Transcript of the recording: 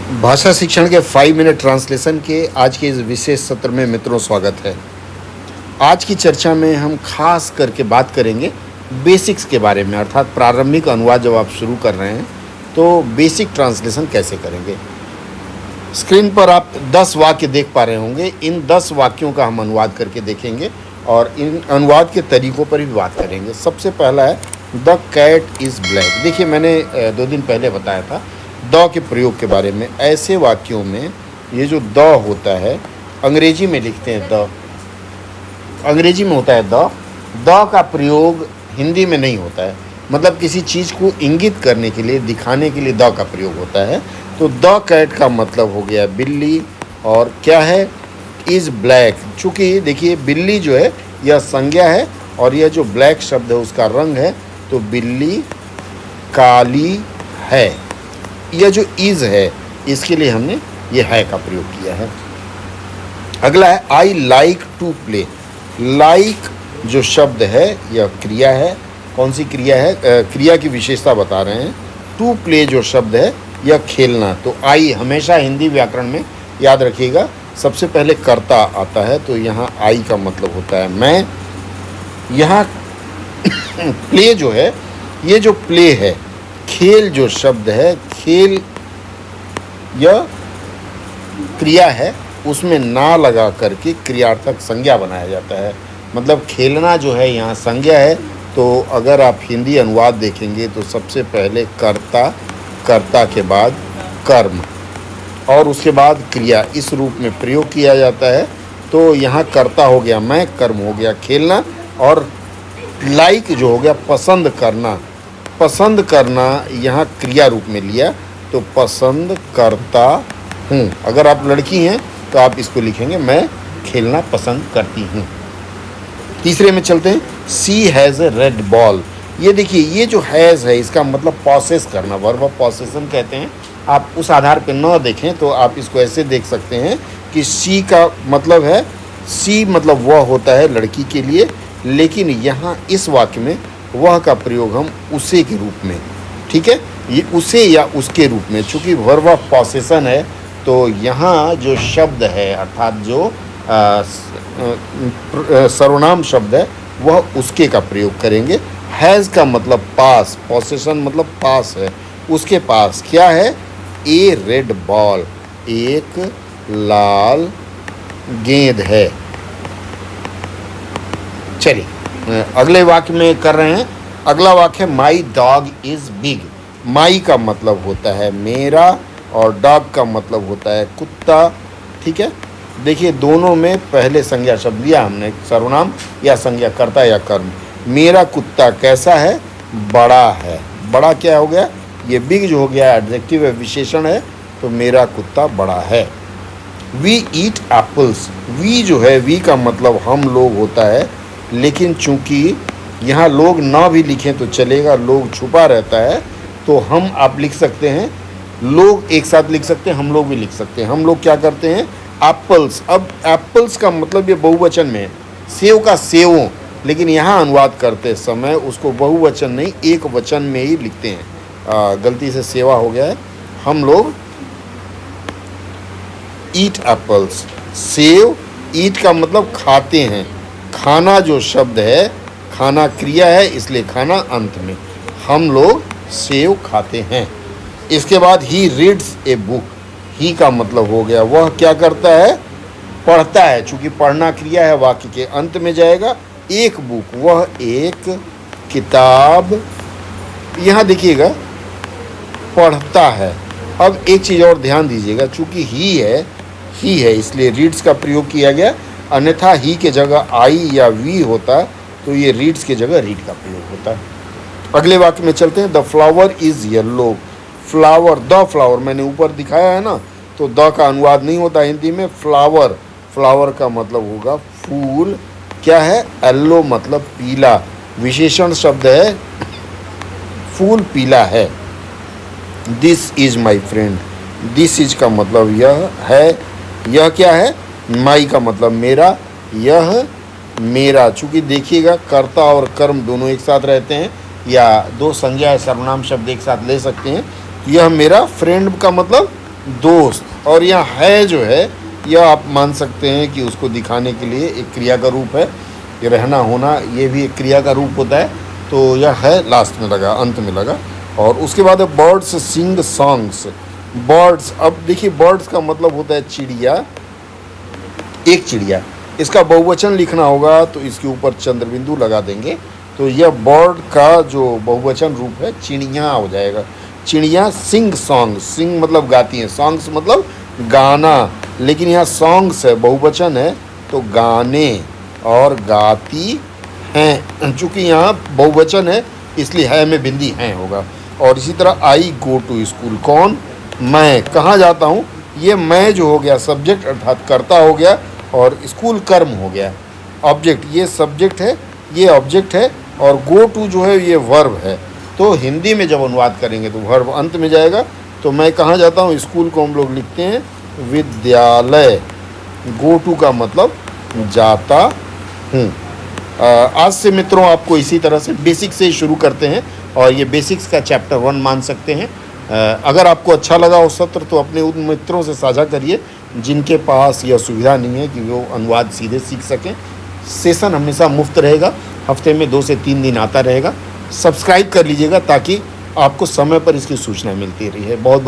भाषा शिक्षण के 5 मिनट ट्रांसलेशन के आज के इस विशेष सत्र में मित्रों स्वागत है। आज की चर्चा में हम खास करके बात करेंगे बेसिक्स के बारे में, अर्थात प्रारंभिक अनुवाद जब आप शुरू कर रहे हैं तो बेसिक ट्रांसलेशन कैसे करेंगे। स्क्रीन पर आप 10 वाक्य देख पा रहे होंगे। इन 10 वाक्यों का हम अनुवाद करके देखेंगे और इन अनुवाद के तरीकों पर भी बात करेंगे। सबसे पहला है द कैट इज़ ब्लैक। देखिए, मैंने 2 दिन पहले बताया था द के प्रयोग के बारे में। ऐसे वाक्यों में ये जो द होता है, अंग्रेजी में लिखते हैं द, अंग्रेजी में होता है द का प्रयोग हिंदी में नहीं होता है। मतलब किसी चीज़ को इंगित करने के लिए, दिखाने के लिए द का प्रयोग होता है। तो द कैट का मतलब हो गया बिल्ली, और क्या है, इज़ ब्लैक। चूँकि देखिए बिल्ली जो है यह संज्ञा है और यह जो ब्लैक शब्द है उसका रंग है, तो बिल्ली काली है। यह जो इज़ है इसके लिए हमने ये है का प्रयोग किया है। अगला है I like to play. Like जो शब्द है यह क्रिया है। कौन सी क्रिया है? क्रिया की विशेषता बता रहे हैं। टू प्ले जो शब्द है यह खेलना। तो आई हमेशा हिंदी व्याकरण में याद रखिएगा, सबसे पहले कर्ता आता है, तो यहाँ आई का मतलब होता है मैं। यहाँ प्ले जो है, ये जो प्ले है, खेल जो शब्द है, खेल यह क्रिया है, उसमें ना लगा करके क्रियार्थक संज्ञा बनाया जाता है। मतलब खेलना जो है यहाँ संज्ञा है। तो अगर आप हिंदी अनुवाद देखेंगे तो सबसे पहले कर्ता, कर्ता के बाद कर्म और उसके बाद क्रिया, इस रूप में प्रयोग किया जाता है। तो यहाँ कर्ता हो गया मैं, कर्म हो गया खेलना, और लाइक जो हो गया पसंद करना। पसंद करना यहाँ क्रिया रूप में लिया, तो पसंद करता हूँ। अगर आप लड़की हैं तो आप इसको लिखेंगे मैं खेलना पसंद करती हूँ। तीसरे में चलते हैं सी हैज़ ए रेड बॉल। ये देखिए, ये जो हैज़ है इसका मतलब पॉसेस करना, वर्ब ऑफ पॉसेशन कहते हैं। आप उस आधार पर न देखें तो आप इसको ऐसे देख सकते हैं कि सी का मतलब है, सी मतलब वह होता है लड़की के लिए, लेकिन यहाँ इस वाक्य में वह का प्रयोग हम उसे के रूप में, ठीक है, ये उसे या उसके रूप में। चूँकि वर्ब ऑफ पॉसेशन है तो यहाँ जो शब्द है, अर्थात जो सर्वनाम शब्द है, वह उसके का प्रयोग करेंगे। हैज़ का मतलब पास, पॉसेशन मतलब पास है, उसके पास क्या है, ए रेड बॉल, एक लाल गेंद है। चलिए अगले वाक्य में कर रहे हैं। अगला वाक्य है माई डॉग इज़ बिग। माई का मतलब होता है मेरा और डॉग का मतलब होता है कुत्ता, ठीक है। देखिए दोनों में पहले संज्ञा शब्द लिया हमने, सर्वनाम या संज्ञा, कर्ता या कर्म। मेरा कुत्ता कैसा है? बड़ा है। बड़ा क्या हो गया? ये बिग जो हो गया एडजेक्टिव है, विशेषण है, तो मेरा कुत्ता बड़ा है। We eat apples. वी जो है, वी का मतलब हम लोग होता है, लेकिन चूंकि यहाँ लोग ना भी लिखें तो चलेगा, लोग छुपा रहता है, तो हम आप लिख सकते हैं, लोग एक साथ लिख सकते हैं, हम लोग भी लिख सकते हैं। हम लोग क्या करते हैं? एप्पल्स। अब एप्पल्स का मतलब ये बहुवचन में है, सेव का सेवों, लेकिन यहाँ अनुवाद करते समय उसको बहुवचन नहीं एक वचन में ही लिखते हैं। गलती से सेवा हो गया है। हम लोग ईट एप्पल्स, सेव, ईट का मतलब खाते हैं। खाना जो शब्द है, खाना क्रिया है, इसलिए खाना अंत में। हम लोग सेव खाते हैं। इसके बाद ही रीड्स ए बुक। ही का मतलब हो गया वह क्या करता है? पढ़ता है। चूँकि पढ़ना क्रिया है, वाक्य के अंत में जाएगा। एक बुक, वह एक किताब, यहाँ देखिएगा पढ़ता है। अब एक चीज़ और ध्यान दीजिएगा, चूँकि ही है इसलिए रीड्स का प्रयोग किया गया, अन्यथा ही के जगह आई या वी होता तो ये रीड्स के जगह रीड का प्रयोग होता है। अगले वाक्य में चलते हैं। The flower is yellow. Flower, the flower मैंने ऊपर दिखाया है ना, तो द का अनुवाद नहीं होता हिंदी में। फ्लावर, फ्लावर का मतलब होगा फूल। क्या है? येलो मतलब पीला, विशेषण शब्द है, फूल पीला है। This is my friend. This is का मतलब यह है, यह क्या है? माई का मतलब मेरा, यह मेरा। चूँकि देखिएगा कर्ता और कर्म दोनों एक साथ रहते हैं, या दो संज्ञा सर्वनाम शब्द एक साथ ले सकते हैं। यह मेरा, फ्रेंड का मतलब दोस्त। और यह है जो है, यह आप मान सकते हैं कि उसको दिखाने के लिए एक क्रिया का रूप है। ये रहना होना ये भी एक क्रिया का रूप होता है। तो यह है लास्ट में लगा, अंत में लगा। और उसके बाद है बर्ड्स सिंग सॉन्ग्स। बर्ड्स, अब देखिए बर्ड्स का मतलब होता है चिड़िया, एक चिड़िया। इसका बहुवचन लिखना होगा तो इसके ऊपर चंद्रबिंदु लगा देंगे। तो यह बर्ड का जो बहुवचन रूप है चिड़िया हो जाएगा। चिड़िया सिंग सॉन्ग, सिंग मतलब गाती हैं, सॉन्ग्स मतलब गाना, लेकिन यहाँ सॉन्ग्स है, बहुवचन है तो गाने और गाती हैं। चूँकि यहाँ बहुवचन है इसलिए है में बिंदी हैं होगा। और इसी तरह आई गो टू स्कूल, कौन? मैं। कहाँ जाता हूँ? ये मैं जो हो गया सब्जेक्ट अर्थात कर्ता हो गया, और स्कूल कर्म हो गया। ऑब्जेक्ट, ये सब्जेक्ट है, ये ऑब्जेक्ट है, और गो टू जो है ये वर्ब है। तो हिंदी में जब अनुवाद करेंगे तो वर्ब अंत में जाएगा। तो मैं कहाँ जाता हूँ? स्कूल को हम लोग लिखते हैं विद्यालय। गो टू का मतलब जाता हूँ। आज से मित्रों आपको इसी तरह से बेसिक से शुरू करते हैं, और ये बेसिक्स का चैप्टर 1 मान सकते हैं। अगर आपको अच्छा लगा वो सत्र तो अपने उन मित्रों से साझा करिए जिनके पास यह सुविधा नहीं है कि वो अनुवाद सीधे सीख सकें। सेशन हमेशा मुफ्त रहेगा, हफ्ते में 2 से 3 दिन आता रहेगा। सब्सक्राइब कर लीजिएगा ताकि आपको समय पर इसकी सूचना मिलती रही है। बहुत बहुत